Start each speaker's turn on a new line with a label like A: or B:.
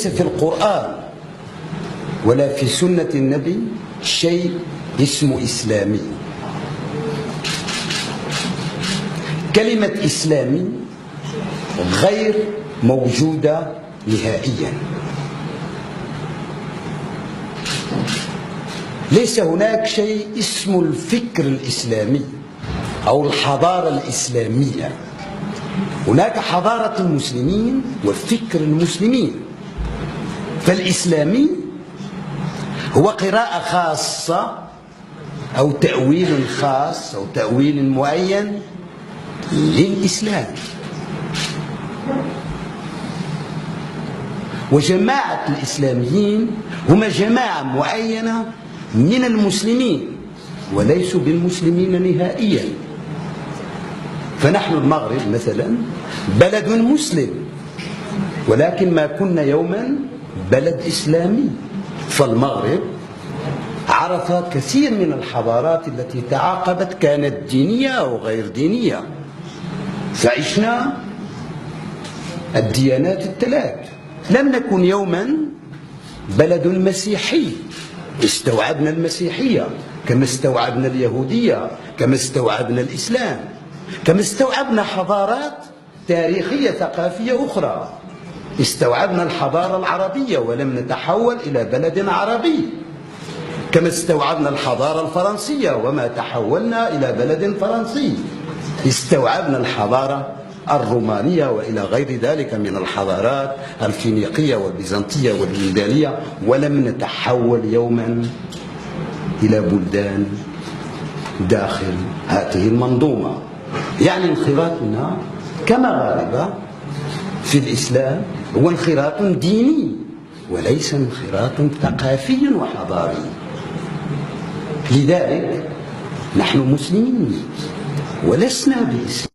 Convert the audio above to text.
A: في القرآن ولا في سنة النبي شيء اسمه إسلامي. كلمة إسلامي غير موجودة نهائيا. ليس هناك شيء اسمه الفكر الإسلامي أو الحضارة الإسلامية. هناك حضارة المسلمين وفكر المسلمين. فالإسلامي هو قراءة خاصة أو تأويل خاص أو تأويل معين للإسلام. وجماعة الإسلاميين هم جماعة معينة من المسلمين وليسوا بالمسلمين نهائيا. فنحن المغرب مثلا بلد مسلم، ولكن ما كنا يوما بلد إسلامي. فالمغرب عرف كثير من الحضارات التي تعاقبت، كانت دينية أو غير دينية، فعشنا الديانات الثلاث. لم نكن يوما بلد مسيحي، استوعبنا المسيحية كما استوعبنا اليهودية، كما استوعبنا الإسلام، كما استوعبنا حضارات تاريخية ثقافية أخرى. استوعبنا الحضارة العربية ولم نتحول إلى بلد عربي، كما استوعبنا الحضارة الفرنسية وما تحولنا إلى بلد فرنسي. استوعبنا الحضارة الرومانية وإلى غير ذلك من الحضارات الفينيقية والبيزنطية واليونانية، ولم نتحول يوما إلى بلدان داخل هذه المنظومة. يعني انخراطنا كمغاربة في الإسلام هو انخراط ديني وليس انخراط ثقافي وحضاري. لذلك نحن مسلمين ولسنا بإسلام.